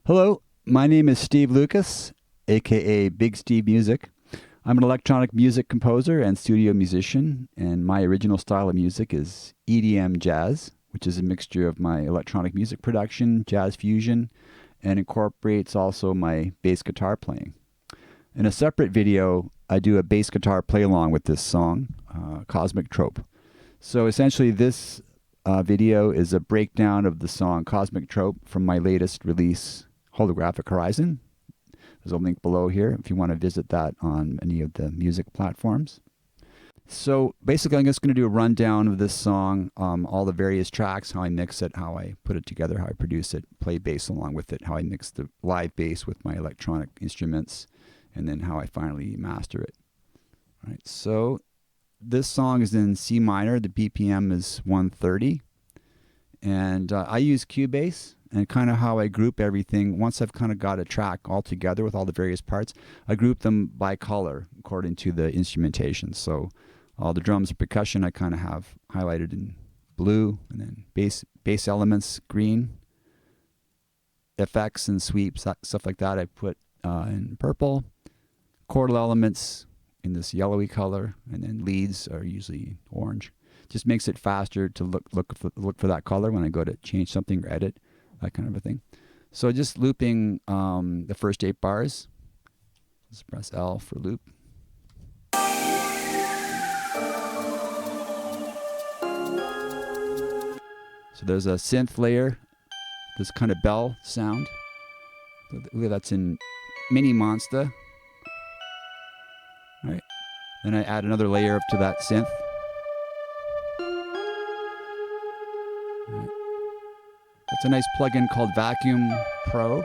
Hello, my name is Steve Lucas, aka Big Steve Music. I'm an electronic music composer and studio musician, and my original style of music is EDM jazz, which is a mixture of my electronic music production, jazz fusion, and incorporates also my bass guitar playing. In a separate video, I do a bass guitar play along with this song, Cosmic Trope. So essentially this video is a breakdown of the song Cosmic Trope from my latest release, Holographic Horizon. There's a link below here if you want to visit that on any of the music platforms. So basically I'm just going to do a rundown of this song, all the various tracks, how I mix it, how I put it together, how I produce it, play bass along with it, how I mix the live bass with my electronic instruments, and then how I finally master it. All right, so this song is in C minor. The BPM is 130. And I use Cubase, and kind of how I group everything. Once I've kind of got a track all together with all the various parts, I group them by color according to the instrumentation. So all the drums and percussion I kind of have highlighted in blue, and then bass elements green, effects and sweeps, stuff like that I put in purple, chordal elements in this yellowy color, and then leads are usually orange. Just makes it faster to look for that color when I go to change something or edit, that kind of a thing. So just looping the first 8 bars. Let's press L for loop. So there's a synth layer, this kind of bell sound. That's in Mini Monster. All right. Then I add another layer up to that synth. It's a nice plugin called Vacuum Pro.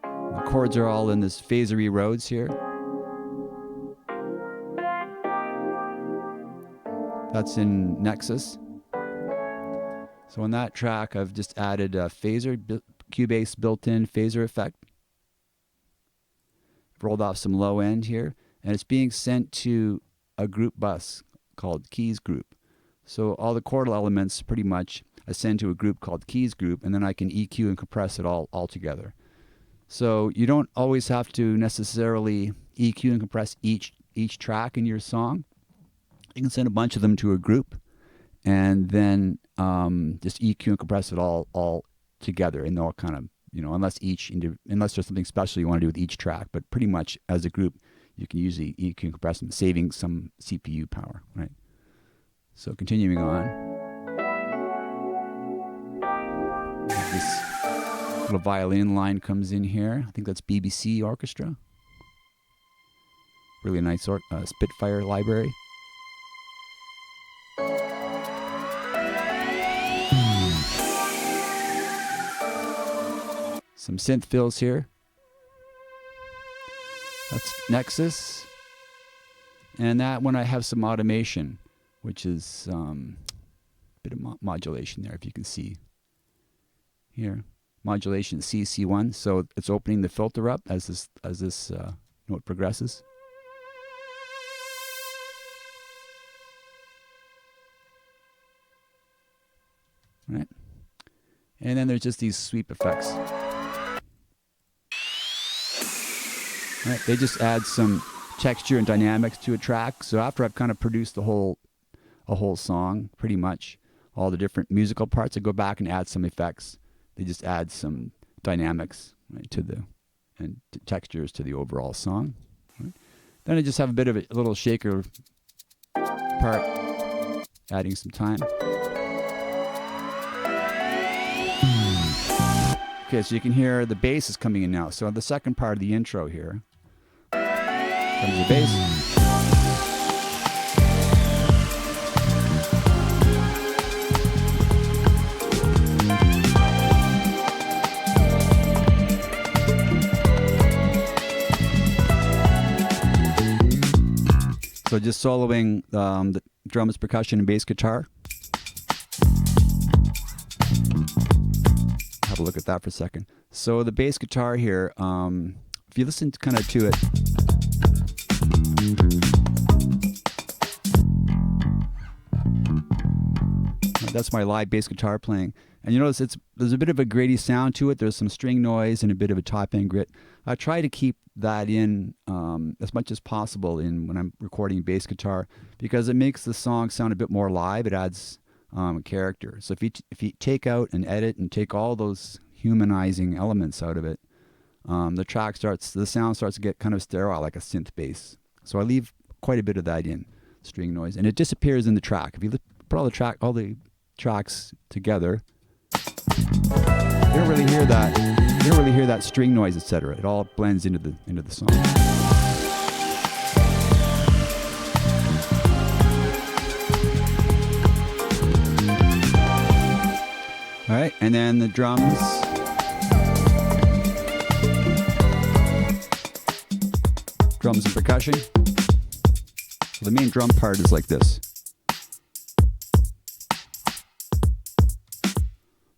The chords are all in this phasery Rhodes here. That's in Nexus. So on that track, I've just added a phaser, Cubase built-in phaser effect. Rolled off some low end here. And it's being sent to a group bus called Keys Group. So all the chordal elements pretty much I send to a group called Keys Group, and then I can EQ and compress it all together. So you don't always have to necessarily EQ and compress each track in your song. You can send a bunch of them to a group, and then just EQ and compress it all together, and they'll kind of, unless there's something special you want to do with each track, but pretty much as a group, you can usually EQ and compress them, saving some CPU power, right? So continuing on. This little violin line comes in here. I think that's BBC Orchestra. Really nice Spitfire library. Some synth fills here. That's Nexus. And that one I have some automation, which is a bit of modulation there, if you can see here. Modulation CC1, so it's opening the filter up as this note progresses. All right. And then there's just these sweep effects. Right, they just add some texture and dynamics to a track. So after I've kind of produced a whole song, pretty much all the different musical parts, I go back and add some effects. They just add some dynamics, right, and textures to the overall song. Right. Then I just have a bit of a little shaker part, adding some time. Okay, so you can hear the bass is coming in now. So the second part of the intro here. Comes the bass. So just soloing the drums, percussion, and bass guitar. Have a look at that for a second. So the bass guitar here, if you listen kind of to it, That's my live bass guitar playing. And you notice there's a bit of a gritty sound to it. There's some string noise and a bit of a top end grit. I try to keep that in as much as possible in when I'm recording bass guitar, because it makes the song sound a bit more live. It adds character. So if you take out and edit and take all those humanizing elements out of it, the sound starts to get kind of sterile, like a synth bass. So I leave quite a bit of that in, string noise, and it disappears in the track. If you put all the tracks together, you don't really hear that. You don't really hear that string noise, etc. It all blends into the song. All right, and then the drums. Drums and percussion. So the main drum part is like this.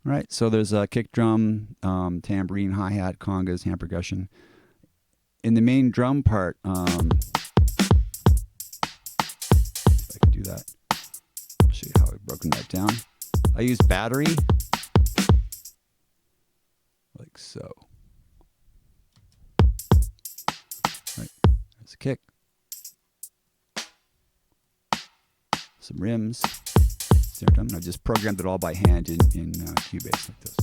All right, so there's a kick drum, tambourine, hi-hat, congas, hand percussion. In the main drum part, if I can do that, I'll show you how I've broken that down. I use battery, like so. Right, there's a kick. Some rims. I've just programmed it all by hand in Cubase like this.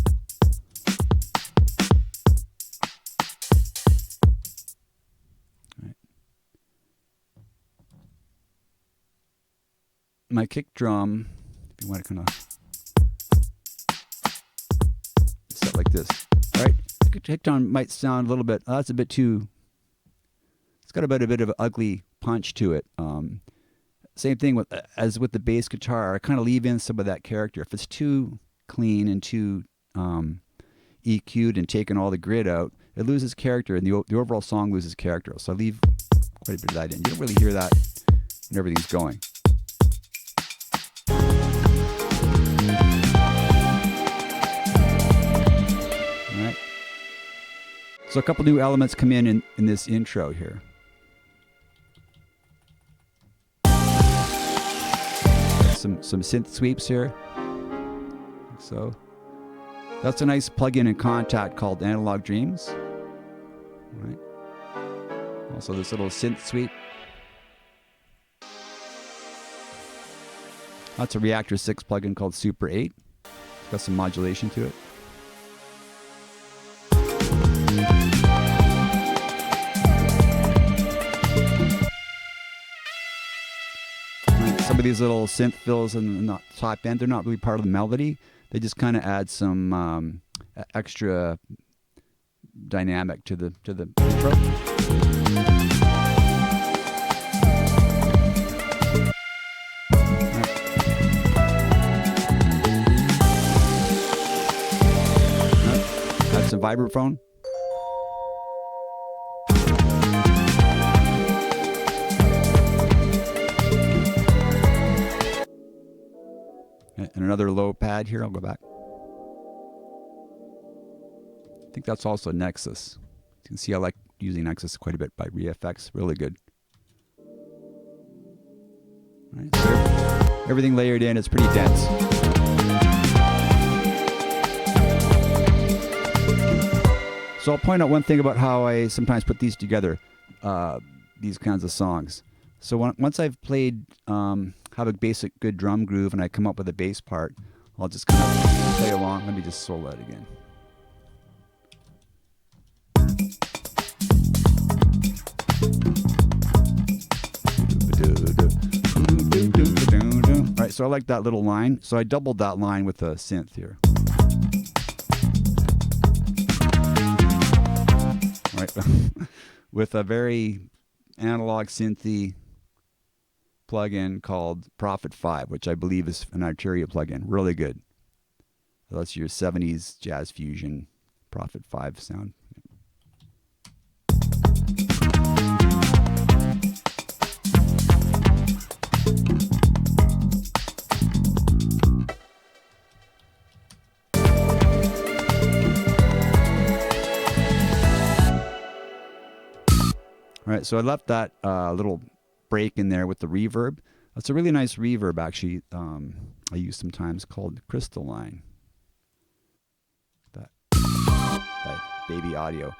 All right. My kick drum, if you want to kind of set like this. All right, kick drum might sound a little bit. That's a bit too. It's got about a bit of an ugly punch to it. Same thing as with the bass guitar. I kind of leave in some of that character. If it's too clean and too EQ'd and taking all the grit out, it loses character, and the overall song loses character. So I leave quite a bit of that in. You don't really hear that when everything's going. All right. So a couple new elements come in this intro here. Some synth sweeps here, like so. That's a nice plug-in and contact called Analog Dreams. All right. Also this little synth sweep. That's a Reactor 6 plugin called Super 8. It's got some modulation to it. Some of these little synth fills in the top end, they're not really part of the melody. They just kind of add some extra dynamic to the intro. Add some vibraphone. And another low pad here. I'll go back. I think that's also Nexus. You can see I like using Nexus quite a bit by ReFX. Really good. All right, so everything layered in. It's pretty dense. So I'll point out one thing about how I sometimes put these together, these kinds of songs. So once I've played, have a basic good drum groove, and I come up with a bass part, I'll just kind of play along. Let me just solo that again. All right, so I like that little line. So I doubled that line with a synth here. All right, with a very analog synthy plugin called Prophet 5, which I believe is an Arturia plugin. Really good. That's your 70s jazz fusion Prophet 5 sound. All right, so I left that little break in there with the reverb. That's a really nice reverb, actually. I use sometimes called crystalline. That by Baby Audio.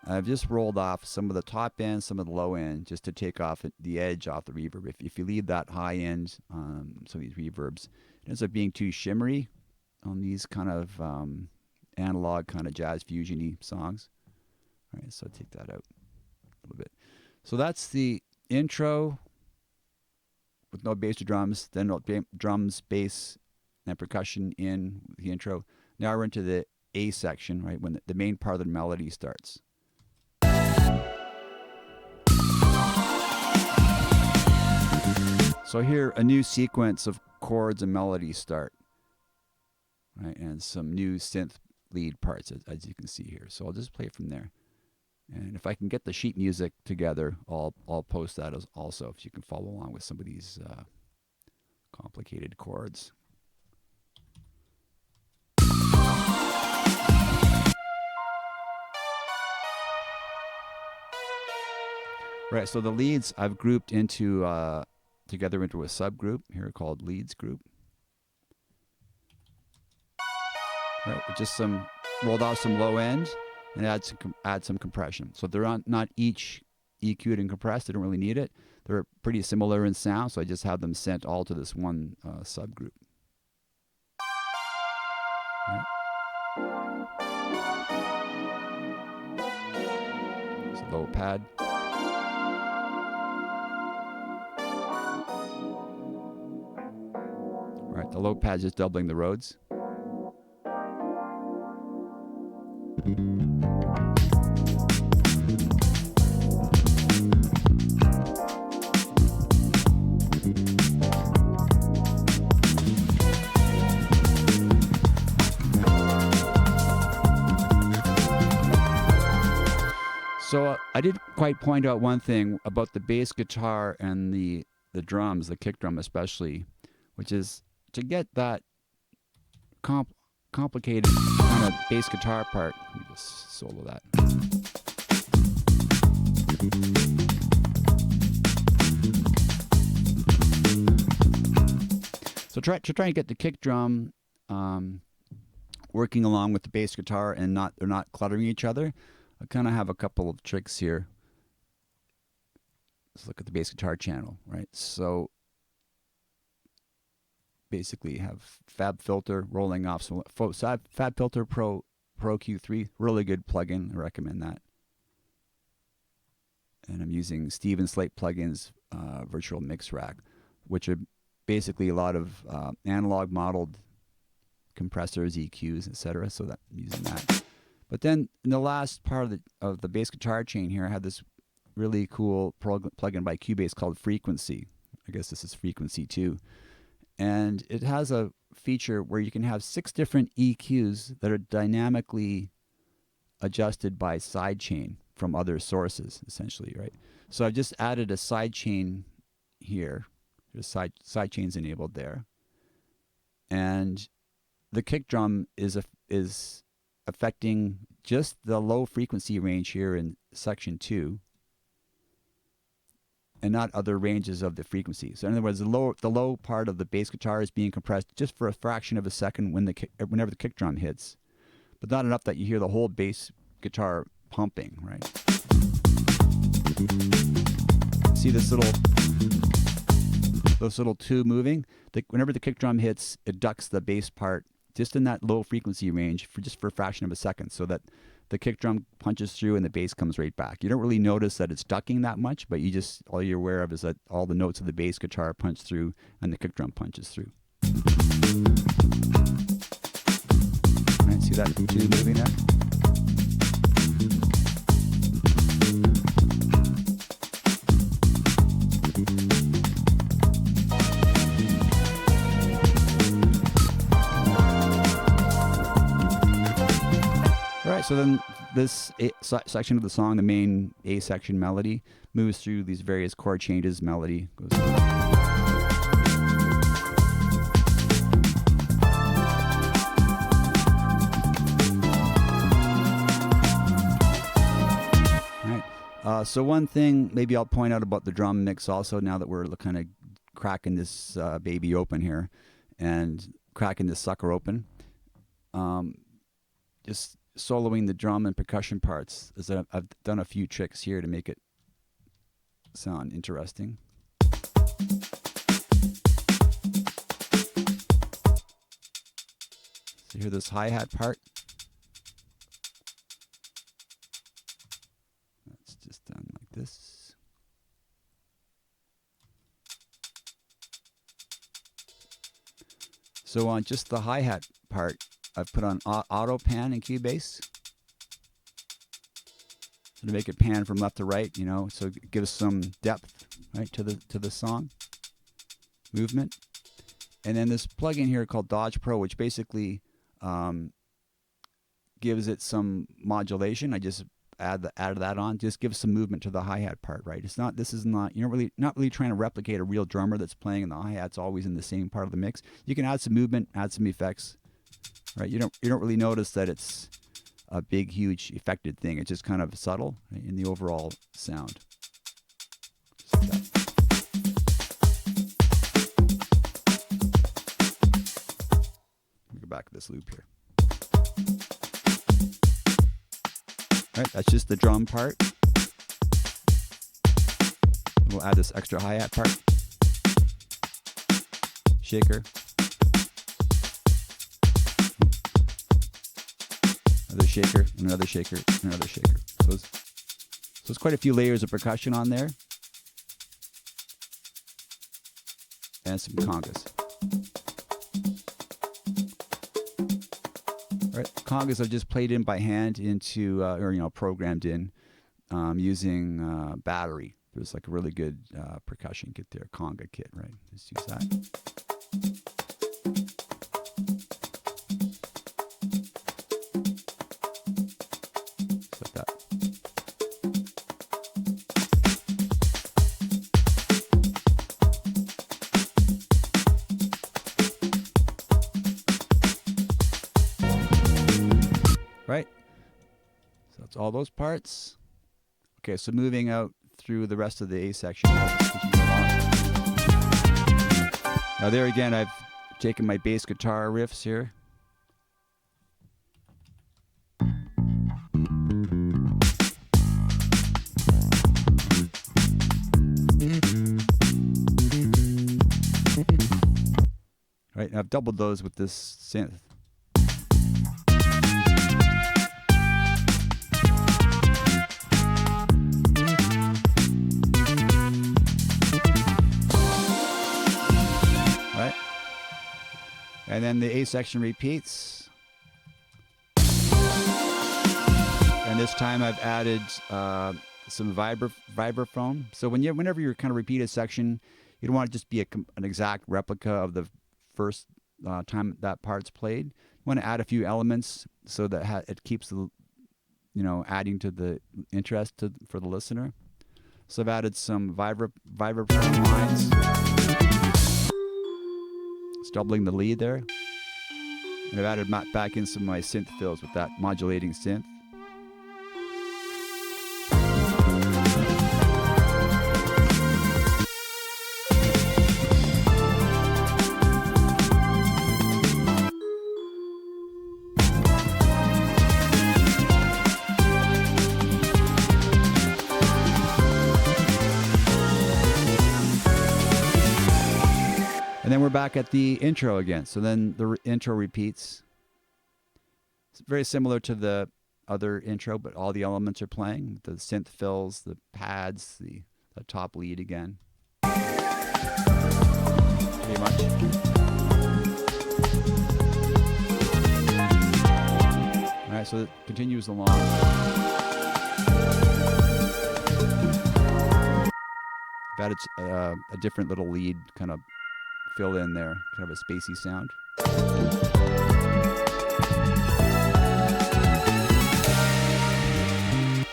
I've just rolled off some of the top end, some of the low end, just to take off the edge off the reverb. If you leave that high end, some of these reverbs, it ends up being too shimmery on these kind of analog kind of jazz fusion-y songs. All right, so take that out a little bit. So that's the intro with no bass or drums, then drums, bass, and percussion in the intro. Now we're into the A section, right, when the main part of the melody starts. So here, a new sequence of chords and melodies start, right, and some new synth lead parts, as you can see here. So I'll just play it from there. And if I can get the sheet music together, I'll post that as also, if you can follow along with some of these complicated chords. Right, so the leads I've grouped into together into a subgroup here called leads group. Right, with just some rolled off some low end and add some compression. So they're not each EQ'd and compressed. They don't really need it. They're pretty similar in sound, so I just have them sent all to this one subgroup. Right. There's a low pad. Right, the low pad's just doubling the Rhodes. So I did quite point out one thing about the bass guitar and the drums, the kick drum especially, which is to get that complicated kind of bass guitar part. Let me just solo that. So try and get the kick drum working along with the bass guitar and they're not cluttering each other. I kind of have a couple of tricks here. Let's look at the bass guitar channel, right? So basically have Fab Filter rolling off. So Fab Filter Pro Q3, really good plugin. I recommend that. And I'm using Steven Slate plugins, Virtual Mix Rack, which are basically a lot of analog modeled compressors, EQs, etc. So that I'm using that. But then in the last part of the bass guitar chain here, I have this really cool plugin by Cubase called Frequency. I guess this is Frequency 2. And it has a feature where you can have 6 different EQs that are dynamically adjusted by sidechain from other sources, essentially, right? So I've just added a sidechain here. There's sidechains enabled there. And the kick drum is affecting just the low frequency range here in section 2 and not other ranges of the frequency. So in other words, the low part of the bass guitar is being compressed just for a fraction of a second whenever the kick drum hits, but not enough that you hear the whole bass guitar pumping, right? See this little two moving? Whenever the kick drum hits, it ducks the bass part just in that low frequency range for a fraction of a second, so that the kick drum punches through and the bass comes right back. You don't really notice that it's ducking that much, but all you're aware of is that all the notes of the bass guitar punch through and the kick drum punches through. All right, see that two moving there? So then this section of the song, the main A section melody, moves through these various chord changes. Melody goes through. Right. So one thing maybe I'll point out about the drum mix also, now that we're kind of cracking this baby open here, and cracking this sucker open. Just soloing the drum and percussion parts. I've done a few tricks here to make it sound interesting. So hear this hi-hat part. That's just done like this. So on just the hi-hat part, I've put on auto pan in Cubase. So to make it pan from left to right, you know, so it gives some depth, right, to the song movement. And then this plugin here called Dodge Pro, which basically gives it some modulation. I just added that on, just gives some movement to the hi-hat part, right? It's not, this is not, you're not really trying to replicate a real drummer that's playing, and the hi-hat's always in the same part of the mix. You can add some movement, add some effects, right? You don't really notice that it's a big, huge, affected thing. It's just kind of subtle, right, in the overall sound. Just like that. Let me go back to this loop here. All right, that's just the drum part. We'll add this extra hi-hat part. Shaker. Another shaker, another shaker, another shaker. So it's quite a few layers of percussion on there. And some congas. All right, congas I've just played in by hand into, or, you know, programmed in using battery. There's like a really good percussion kit there, conga kit, right? Just use that. Just like that. Right? So that's all those parts. Okay, so moving out through the rest of the A section. Now there again, I've taken my bass guitar riffs here. Right, and I've doubled those with this synth. And then the A section repeats. And this time I've added some vibraphone. So whenever you kind of repeat a section, you don't want it to just be an exact replica of the first time that part's played. You want to add a few elements so that it keeps the, you know, adding to the interest for the listener. So I've added some vibraphone lines. It's doubling the lead there. And I've added back in some of my synth fills with that modulating synth. And then we're back at the intro again. So then the intro repeats. It's very similar to the other intro, but all the elements are playing. The synth fills, the pads, the top lead again. Pretty much. All right, so it continues along. I've added a different little lead kind of fill in there, kind of a spacey sound.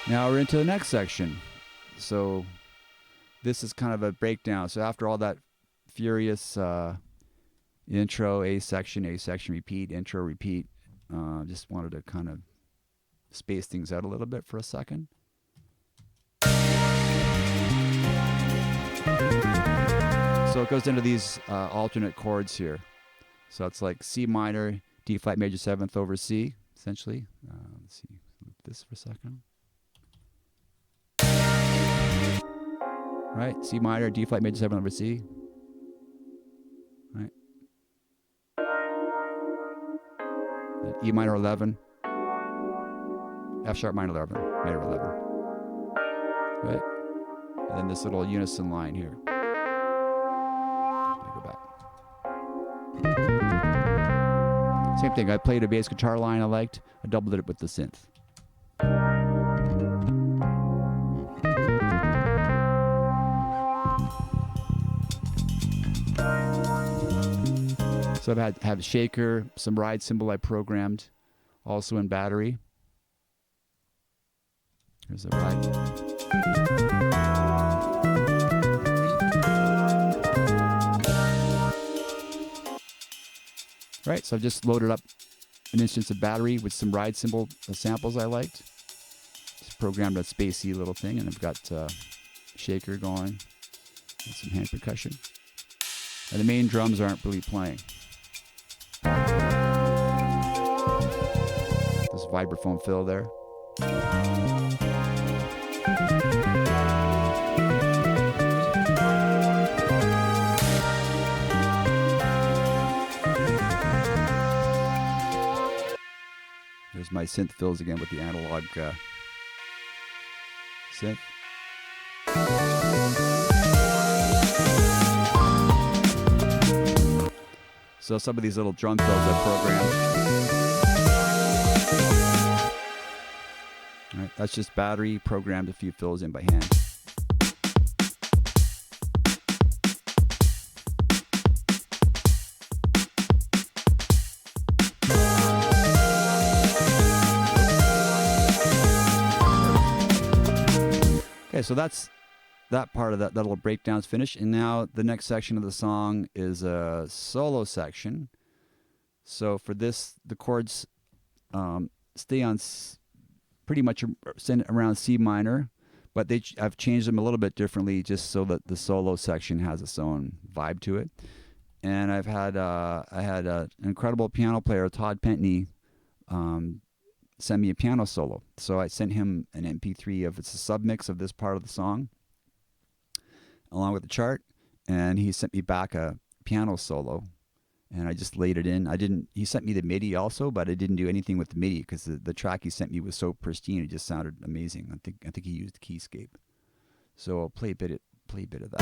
Now we're into the next section. So this is kind of a breakdown. So after all that furious intro, A section, repeat, intro, repeat, just wanted to kind of space things out a little bit for a second. So it goes into these alternate chords here. So it's like C minor, D flat major 7th over C, essentially. Let's see, loop this for a second. Right, C minor, D flat major 7th over C. Right. And E minor 11, F sharp minor 11, major 11. Right. And then this little unison line here. Let me go back. Same thing. I played a bass guitar line I liked. I doubled it with the synth. So I've had shaker, some ride cymbal I programmed, also in battery. Here's a ride. Right, so I've just loaded up an instance of battery with some ride cymbal samples I liked. Just programmed a spacey little thing, and I've got shaker going and some hand percussion. And the main drums aren't really playing. This vibraphone fill there. There's my synth fills again with the analog synth. So some of these little drum fills I programmed. All right, that's just battery, programmed a few fills in by hand. Okay, so that's that part of that little breakdown's finished, and now the next section of the song is a solo section. So for this, the chords stay on pretty much around C minor, but I've changed them a little bit differently just so that the solo section has its own vibe to it. And I had an incredible piano player, Todd Pentney, send me a piano solo. So I sent him an MP3 of it's a submix of this part of the song, along with the chart, and he sent me back a piano solo, and I just laid it in. He sent me the MIDI also, but I didn't do anything with the MIDI because the track he sent me was so pristine. It just sounded amazing. I think he used Keyscape. So I'll play a bit of that.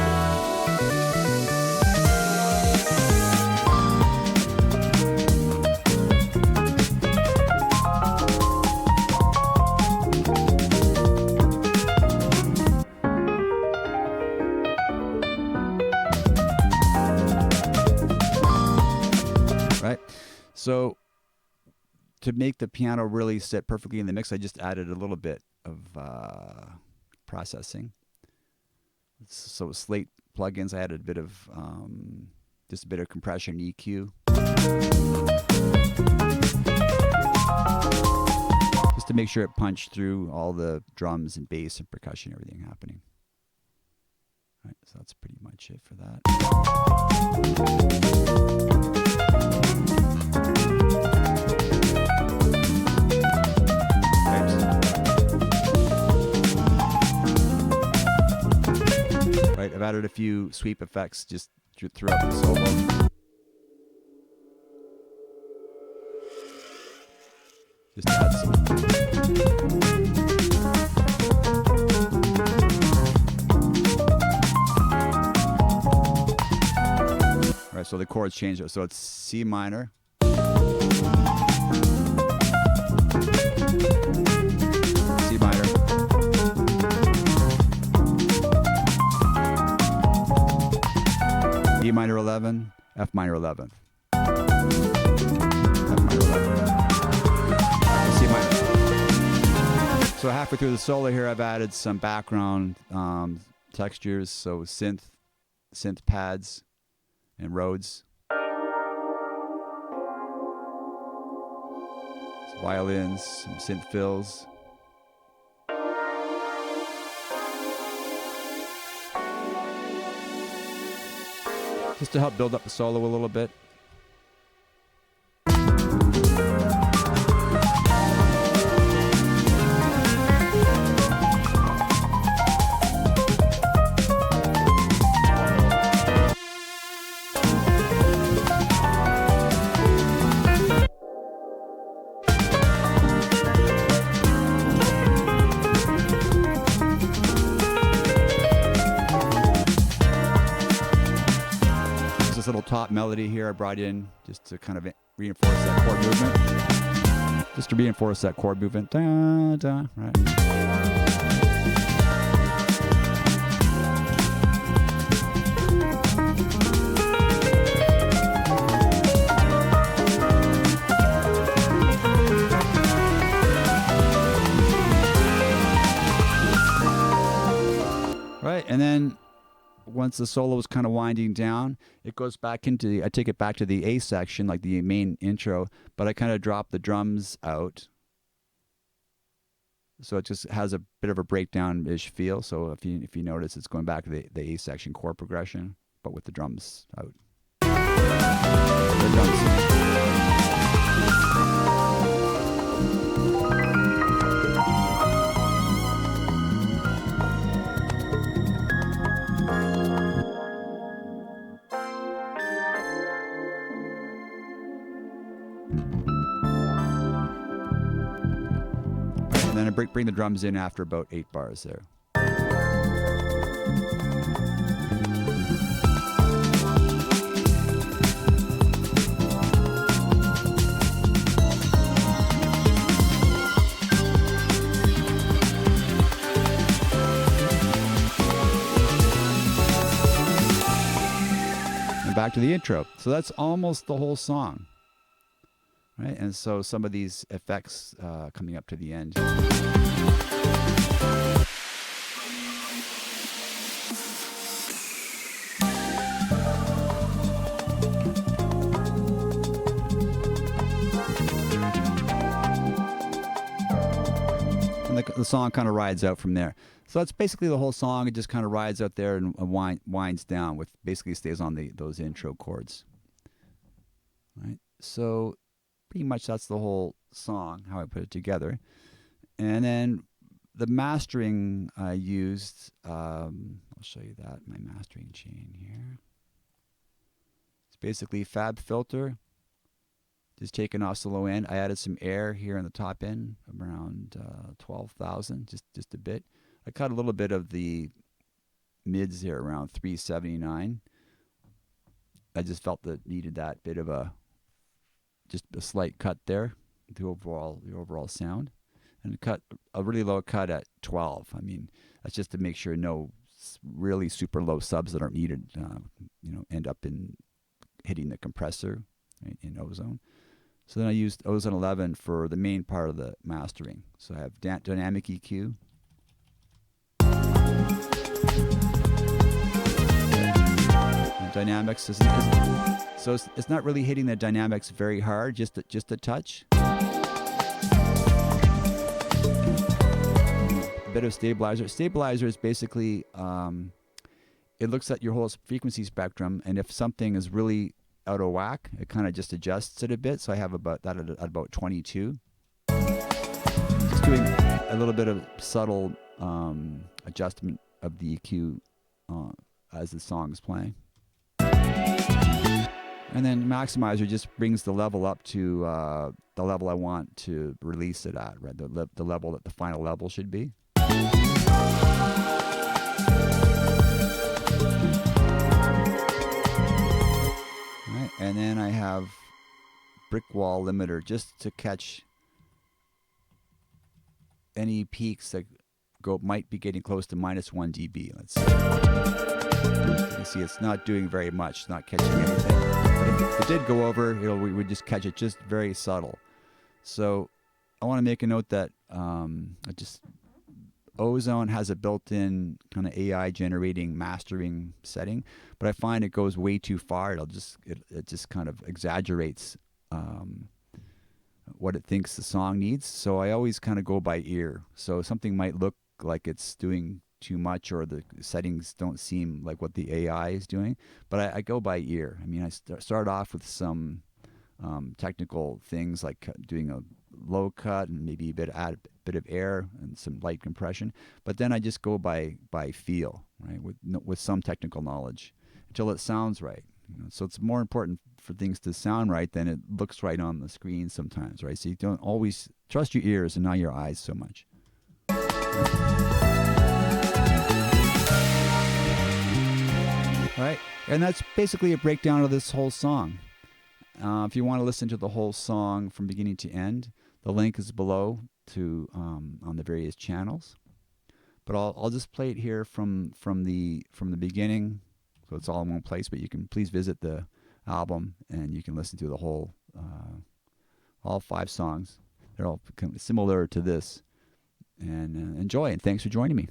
Right? So to make the piano really sit perfectly in the mix, I just added a little bit of processing. So Slate plugins, I added a bit of just a bit of compression, EQ, just to make sure it punched through all the drums and bass and percussion, everything happening. All right, so that's pretty much it for that. Right, I've added a few sweep effects just throughout the solo. Just add some. All right, so the chords change. So it's C minor. C minor. E minor 11, F minor 11th. F minor 11th. C minor. So halfway through the solo here, I've added some background textures, so synth pads and Rhodes. Some violins, some synth fills. Just to help build up the solo a little bit. little top melody here I brought in just to kind of reinforce that chord movement. Just to reinforce that chord movement. Da, da, right. Right, and then once the solo is kind of winding down, it goes back into I take it back to the A section, like the main intro, but I kind of drop the drums out. So it just has a bit of a breakdown-ish feel. So if you notice, it's going back to the A section chord progression, but with the drums out. The drums. And then I bring the drums in after about 8 bars there. And back to the intro. So that's almost the whole song. Right, and so some of these effects coming up to the end. And the song kind of rides out from there. So that's basically the whole song. It just kind of rides out there and winds down with basically stays on those intro chords. Right, so pretty much that's the whole song, how I put it together. And then the mastering I used, I'll show you that, my mastering chain here. It's basically Fab Filter, just taken off the low end. I added some air here on the top end, around 12,000, just a bit. I cut a little bit of the mids here, around 379. I just felt that needed that bit of just a slight cut there, the overall sound, and cut a really low cut at 12. I mean, that's just to make sure no really super low subs that aren't needed, end up in hitting the compressor, right, in Ozone. So then I used Ozone 11 for the main part of the mastering. So I have dynamic EQ. Dynamics so it's not really hitting the dynamics very hard, just a touch. A bit of stabilizer. Stabilizer is basically it looks at your whole frequency spectrum, and if something is really out of whack, it kind of just adjusts it a bit. So I have about that at about 22. Just doing a little bit of subtle adjustment of the EQ as the song is playing. And then maximizer just brings the level up to the level I want to release it at, right? The level that the final level should be. Right, and then I have brick wall limiter just to catch any peaks that might be getting close to -1 dB. Let's see. You can see it's not doing very much, it's not catching anything. But if it did go over, we would just catch it just very subtle. So I want to make a note that Ozone has a built-in kind of AI generating mastering setting, but I find it goes way too far. It just kind of exaggerates what it thinks the song needs. So I always kind of go by ear. So something might look like it's doing too much, or the settings don't seem like what the AI is doing, but I go by ear. I mean, I start off with some technical things like doing a low cut and maybe add a bit of air and some light compression, but then I just go by feel, right, with some technical knowledge until it sounds right. So it's more important for things to sound right than it looks right on the screen sometimes, right? So you don't always trust your ears and not your eyes so much. Right? And that's basically a breakdown of this whole song. If you want to listen to the whole song from beginning to end, the link is below to on the various channels. But I'll just play it here from the beginning, so it's all in one place. But you can please visit the album and you can listen to the whole all 5 songs. They're all similar to this, and enjoy. And thanks for joining me.